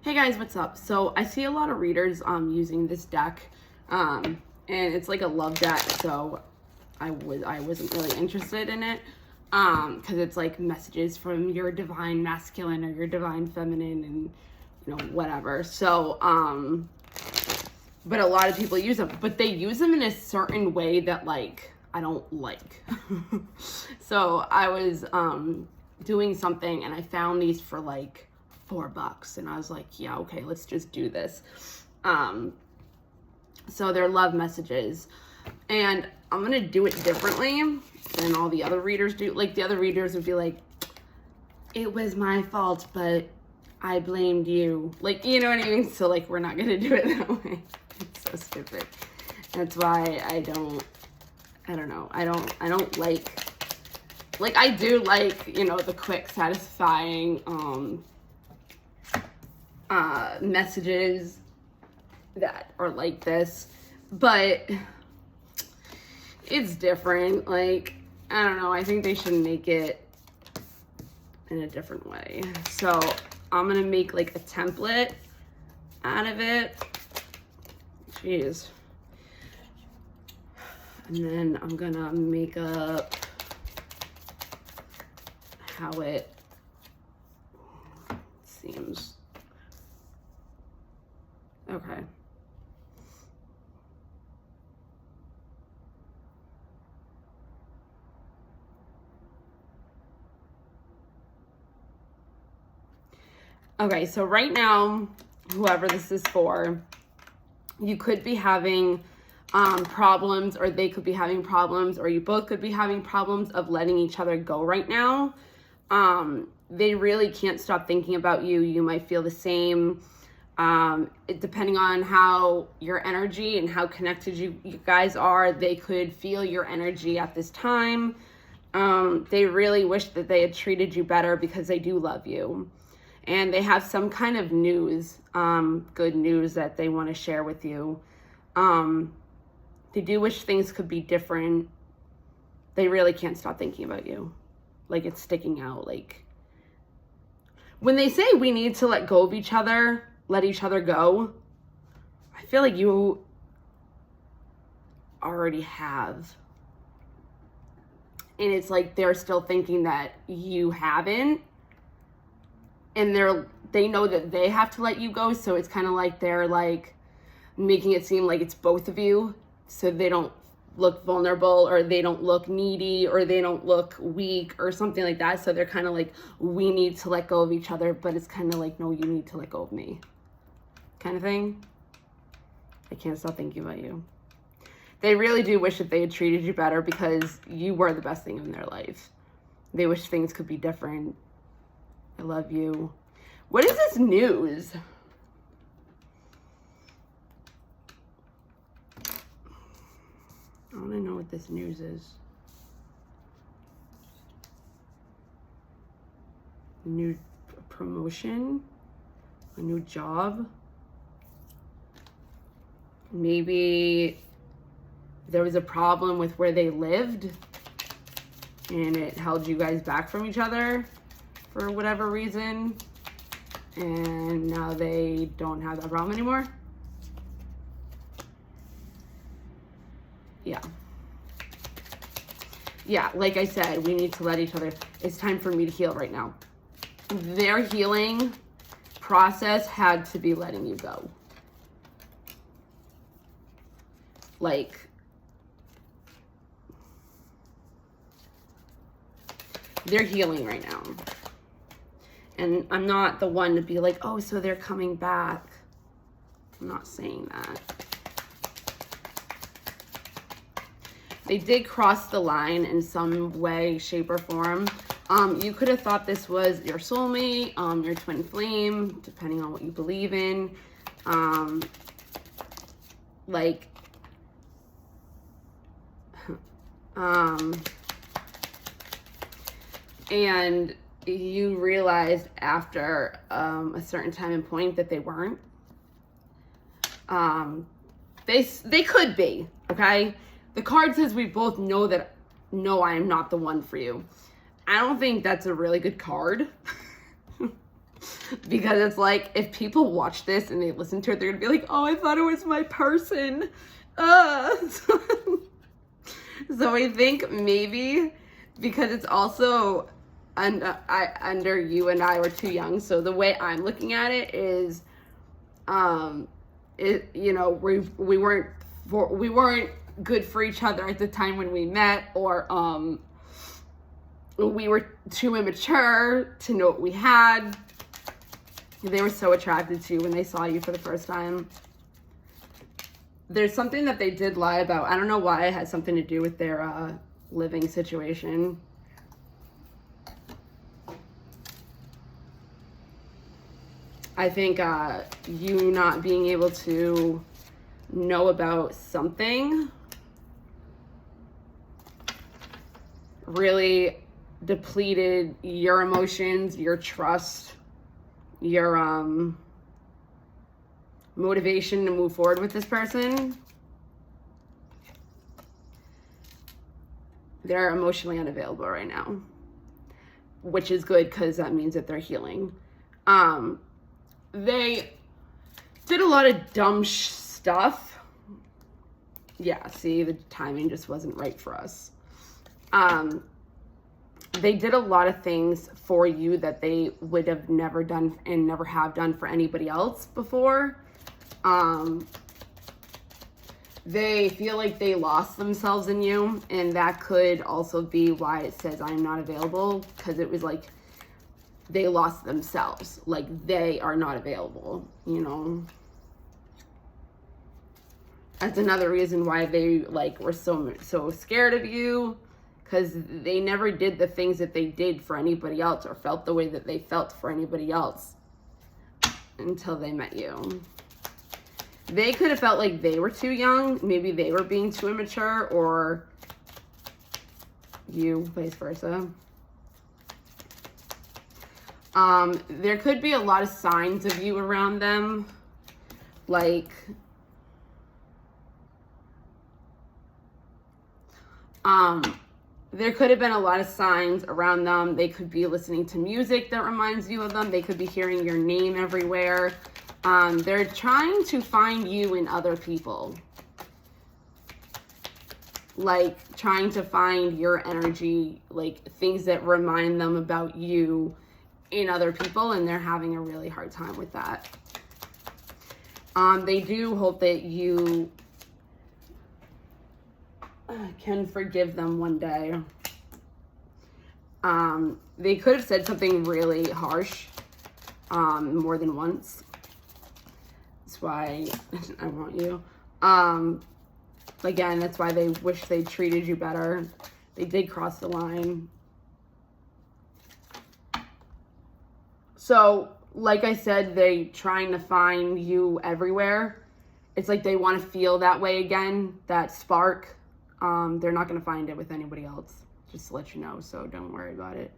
Hey guys, what's up? So I see a lot of readers using this deck, and it's like a love deck. So I wasn't really interested in it, because it's like messages from your divine masculine or your divine feminine, and whatever. So but a lot of people use them, but they use them in a certain way that like I don't like. So I was doing something and I found these for like $4 and I was like, yeah, okay, let's just do this. So they're love messages, and I'm gonna do it differently than all the other readers do. Like the other readers would be like, it was my fault, but I blamed you. Like, you know what I mean? So like, we're not gonna do it that way. It's so stupid. That's why I don't know. I don't like, I do like, the quick, satisfying, messages that are like this, but it's different. Like, I don't know, I think they should make it in a different way. So I'm gonna make like a template out of it. Jeez. And then I'm gonna make up how it seems. Okay. Okay, so right now, whoever this is for, you could be having problems, or they could be having problems, or you both could be having problems of letting each other go right now. They really can't stop thinking about you. You might feel the same. Depending on how your energy and how connected you guys are, they could feel your energy at this time. They really wish that they had treated you better because they do love you. And they have some kind of news, good news that they want to share with you. They do wish things could be different. They really can't stop thinking about you. Like, it's sticking out. Like, when they say we need to let go of each other, let each other go, I feel like you already have. And it's like they're still thinking that you haven't. And they know that they have to let you go. So it's kind of like they're like making it seem like it's both of you. So they don't look vulnerable, or they don't look needy, or they don't look weak or something like that. So they're kind of like, we need to let go of each other. But it's kind of like, no, you need to let go of me. Kind of thing. I can't stop thinking about you. They really do wish that they had treated you better because you were the best thing in their life. They wish things could be different. I love you. What is this news? I want to know what this news is. A new promotion? A new job? Maybe there was a problem with where they lived and it held you guys back from each other for whatever reason, and now they don't have that problem anymore. Yeah, like I said, we need to let each other, it's time for me to heal right now. Their healing process had to be letting you go. Like, they're healing right now. And I'm not the one to be like, oh, so they're coming back. I'm not saying that. They did cross the line in some way, shape, or form. You could have thought this was your soulmate, your twin flame, depending on what you believe in. And you realized after a certain time and point that they weren't. They could be, okay? The card says we both know that, no, I am not the one for you. I don't think that's a really good card. Because it's like, if people watch this and they listen to it, they're gonna be like, oh, I thought it was my person. So I think maybe because it's also under you and I were too young. So the way I'm looking at it is, you know, we weren't good for each other at the time when we met, or we were too immature to know what we had. They were so attracted to you when they saw you for the first time. There's something that they did lie about. I don't know why it had something to do with their living situation. I think you not being able to know about something really depleted your emotions, your trust, your motivation to move forward with this person. They're emotionally unavailable right now, which is good because that means that they're healing. They did a lot of dumb stuff. Yeah, see, the timing just wasn't right for us. They did a lot of things for you that they would have never done and never have done for anybody else before. They feel like they lost themselves in you, and that could also be why it says I'm not available, because it was like they lost themselves, like they are not available, you know. That's another reason why they like were so scared of you, because they never did the things that they did for anybody else or felt the way that they felt for anybody else until they met you. They could have felt like they were too young. Maybe they were being too immature, or you, vice versa. There could be a lot of signs of you around them. Like, there could have been a lot of signs around them. They could be listening to music that reminds you of them. They could be hearing your name everywhere. They're trying to find you in other people. Like, trying to find your energy, like things that remind them about you in other people, and they're having a really hard time with that. They do hope that you can forgive them one day. They could have said something really harsh more than once. That's why I want you. Again, that's why they wish they treated you better. They did cross the line. So, like I said, they trying to find you everywhere. It's like they want to feel that way again, that spark. They're not going to find it with anybody else, just to let you know, so don't worry about it.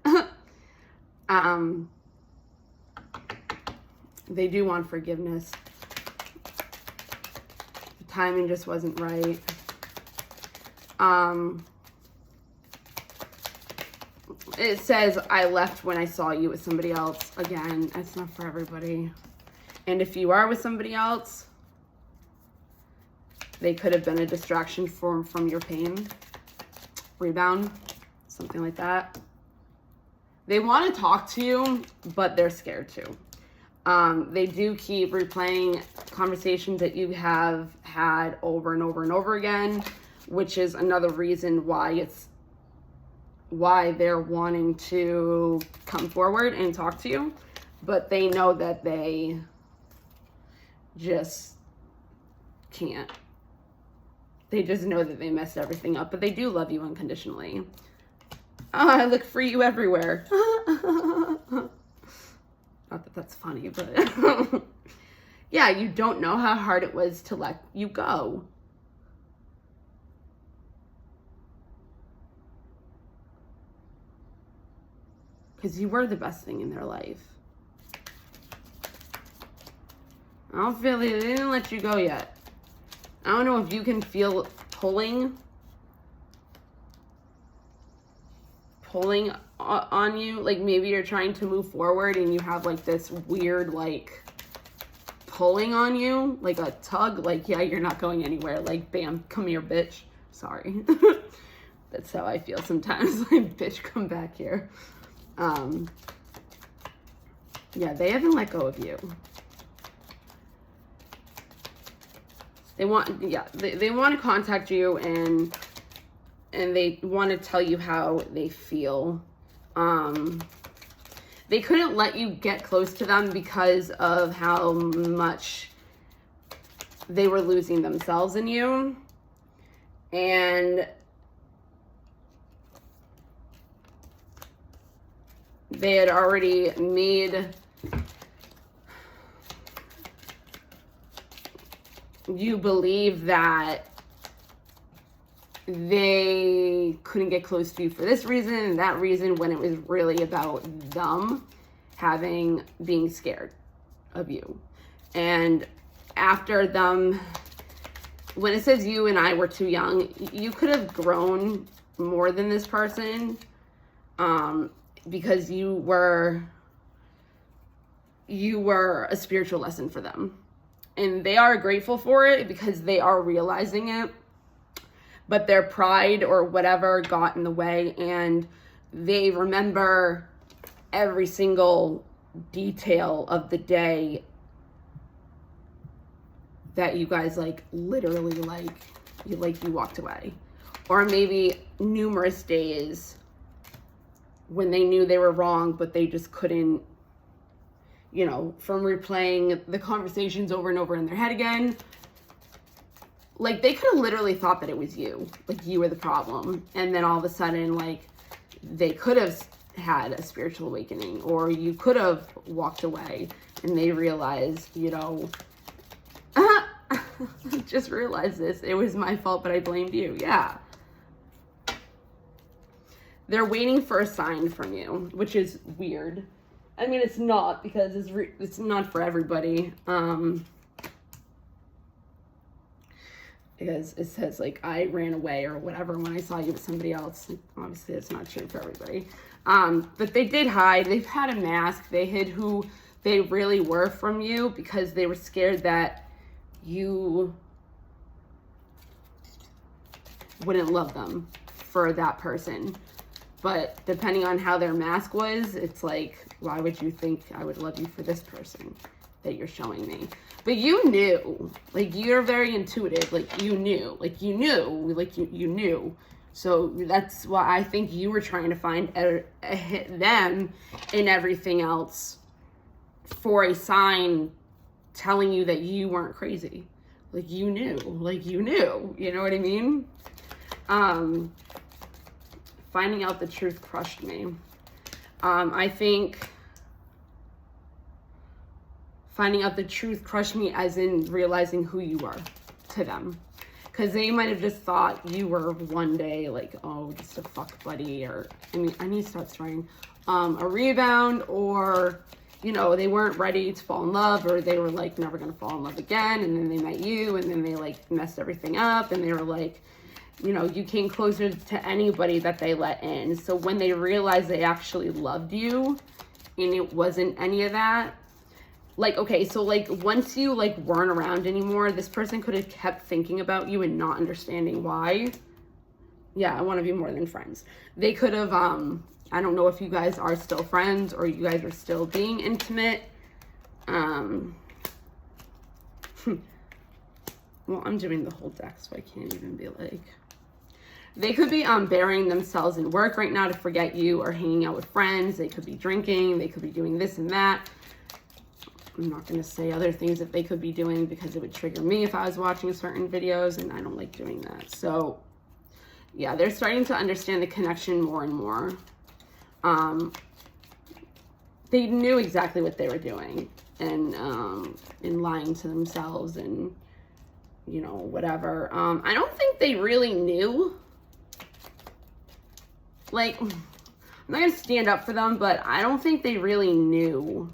They do want forgiveness. The timing just wasn't right. It says, I left when I saw you with somebody else. Again, that's not for everybody. And if you are with somebody else, they could have been a distraction from your pain. Rebound, something like that. They want to talk to you, but they're scared to. They do keep replaying conversations that you have had over and over and over again, which is another reason why they're wanting to come forward and talk to you. But they know that they just can't. They just know that they messed everything up, but they do love you unconditionally. I look for you everywhere. Not that that's funny, but yeah, you don't know how hard it was to let you go. Because you were the best thing in their life. I don't feel they didn't let you go yet. I don't know if you can feel pulling on you. Like maybe you're trying to move forward and you have like this weird like pulling on you, like a tug, like, yeah, you're not going anywhere, like, bam, come here, bitch. Sorry. That's how I feel sometimes, like, bitch, come back here. Yeah, they haven't let go of you. They want, yeah, they want to contact you, and they want to tell you how they feel. They couldn't let you get close to them because of how much they were losing themselves in you. And they had already made you believe that they couldn't get close to you for this reason and that reason, when it was really about them being scared of you. And after them, when it says you and I were too young, you could have grown more than this person, because you were a spiritual lesson for them, and they are grateful for it because they are realizing it. But their pride or whatever got in the way, and they remember every single detail of the day that you guys like literally you walked away. Or maybe numerous days when they knew they were wrong, but they just couldn't, you know, from replaying the conversations over and over in their head again. Like, they could have literally thought that it was you. Like, you were the problem. And then all of a sudden, like, they could have had a spiritual awakening. Or you could have walked away and they realized, you know, just realized this. It was my fault, but I blamed you. Yeah. They're waiting for a sign from you, which is weird. I mean, it's not, because it's not for everybody. Because it says, like, I ran away or whatever when I saw you with somebody else. Obviously, it's not true for everybody. But they did hide. They've had a mask. They hid who they really were from you because they were scared that you wouldn't love them for that person. But depending on how their mask was, it's like, why would you think I would love you for this person that you're showing me? But you knew, like, you're very intuitive, like, you knew. So that's why I think you were trying to find them in everything else for a sign telling you that you weren't crazy. Like, you knew, you know what I mean? Finding out the truth crushed me. I think finding out the truth crushed me as in realizing who you were to them. Because they might have just thought you were one day like, oh, just a fuck buddy, or, I mean, I need to start swearing, a rebound, or, you know, they weren't ready to fall in love, or they were like never gonna fall in love again, and then they met you, and then they like messed everything up, and they were like, you know, you came closer to anybody that they let in. So when they realized they actually loved you and it wasn't any of that, like, okay, so like once you like weren't around anymore, this person could have kept thinking about you and not understanding why. Yeah, I want to be more than friends. They could have, I don't know if you guys are still friends or you guys are still being intimate. Well, I'm doing the whole deck, so I can't even be like... They could be burying themselves in work right now to forget you, or hanging out with friends. They could be drinking. They could be doing this and that. I'm not going to say other things that they could be doing because it would trigger me if I was watching certain videos, and I don't like doing that. So, yeah, they're starting to understand the connection more and more. They knew exactly what they were doing, and lying to themselves and, you know, whatever. I don't think they really knew. Like, I'm not going to stand up for them, but I don't think they really knew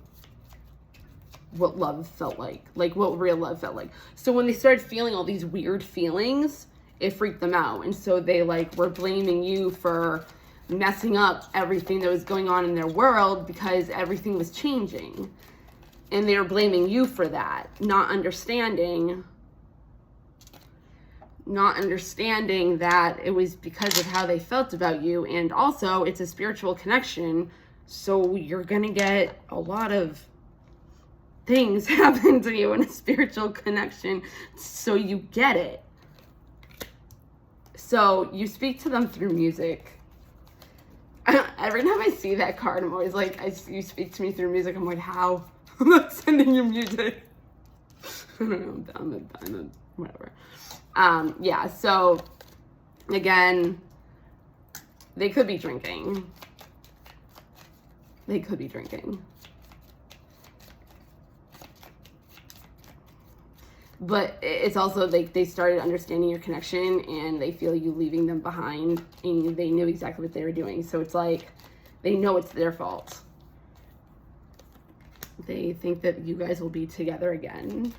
what love felt like what real love felt like. So when they started feeling all these weird feelings, it freaked them out. And so they like were blaming you for messing up everything that was going on in their world because everything was changing. And they were blaming you for that, not understanding that it was because of how they felt about you. And also, it's a spiritual connection, so you're gonna get a lot of things happen to you in a spiritual connection, so you get it. So you speak to them through music. Every time I see that card, I'm always like, you speak to me through music. I'm like, how? I'm not sending you music. I don't know. I'm a whatever. Yeah, so again, they could be drinking. They could be drinking. But it's also like they started understanding your connection and they feel you leaving them behind and they knew exactly what they were doing. So it's like they know it's their fault. They think that you guys will be together again.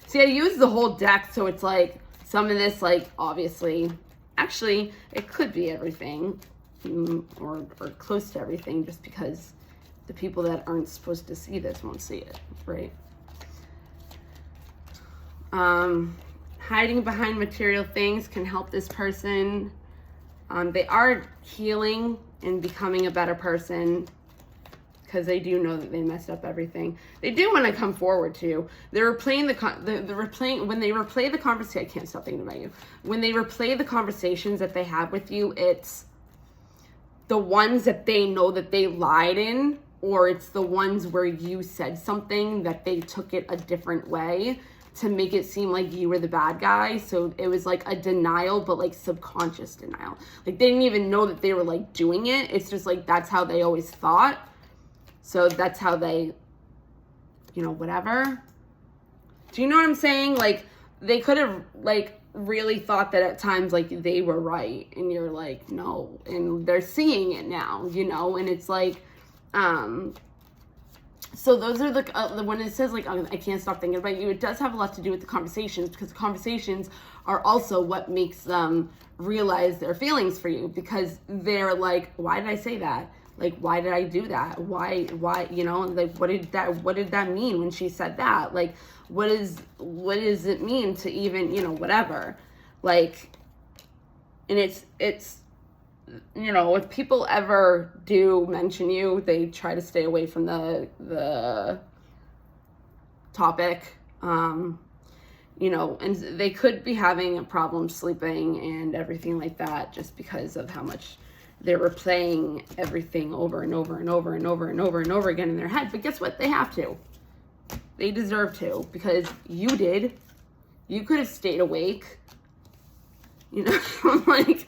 See, I use the whole deck, so it's like some of this, like, obviously, actually, it could be everything or close to everything, just because the people that aren't supposed to see this won't see it, right? Hiding behind material things can help this person. They are healing and becoming a better person because they do know that they messed up everything. They do want to come forward to you. They're replaying when they replay the conversation. I can't stop thinking about you. When they replay the conversations that they have with you, it's the ones that they know that they lied in, or it's the ones where you said something that they took it a different way to make it seem like you were the bad guy. So it was like a denial, but like subconscious denial. Like they didn't even know that they were like doing it. It's just like, that's how they always thought. So that's how they, you know, whatever. Do you know what I'm saying? Like they could have like really thought that at times like they were right and you're like, no, and they're seeing it now, you know, and it's like, so those are the when it says like, I can't stop thinking about you, it does have a lot to do with the conversations, because the conversations are also what makes them realize their feelings for you, because they're like, why did I say that? Like, why did I do that? Why, you know, like, what did that mean when she said that? Like, what does it mean to even, you know, whatever, like, and it's, you know, if people ever do mention you, they try to stay away from the topic, you know, and they could be having a problem sleeping and everything like that, just because of how much they're replaying everything over and over and over and over and over and over again in their head. But guess what? They have to. They deserve to, because you did. You could have stayed awake. You know, like,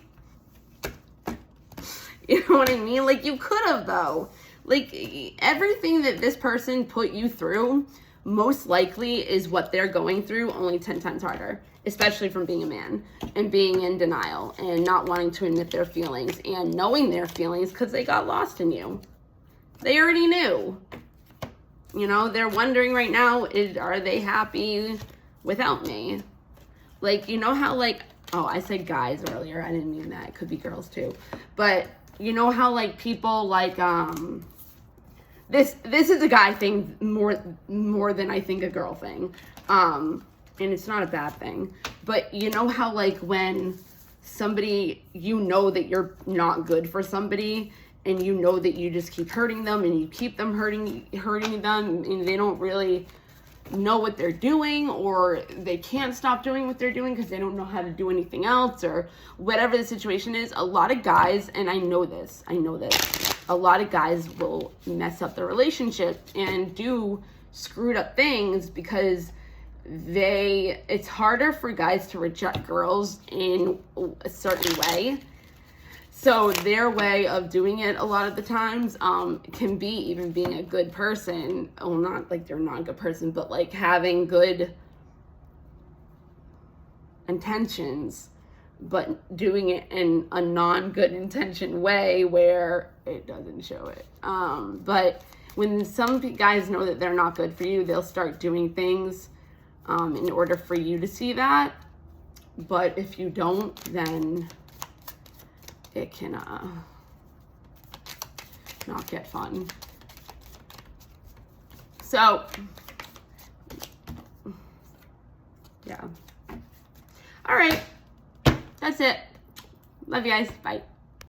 you know what I mean? Like, you could have, though. Like, everything that this person put you through most likely is what they're going through, only 10 times harder, especially from being a man and being in denial and not wanting to admit their feelings and knowing their feelings because they got lost in you. They already knew. You know, they're wondering right now, are they happy without me? Like, you know how, like, oh, I said guys earlier. I didn't mean that. It could be girls too. But you know how, like, people, like, this is a guy thing more than I think a girl thing. And it's not a bad thing. But you know how, like, when somebody, you know that you're not good for somebody, and you know that you just keep hurting them, and you keep them hurting them, and they don't really know what they're doing, or they can't stop doing what they're doing because they don't know how to do anything else, or whatever the situation is. A lot of guys, and I know this, a lot of guys will mess up the relationship and do screwed up things because it's harder for guys to reject girls in a certain way. So their way of doing it a lot of the times can be even being a good person. Well, not like they're not a good person, but like having good intentions, but doing it in a non-good intention way where it doesn't show it. But when some guys know that they're not good for you, they'll start doing things in order for you to see that. But if you don't, then it can not get fun. So, yeah. All right. That's it. Love you guys. Bye.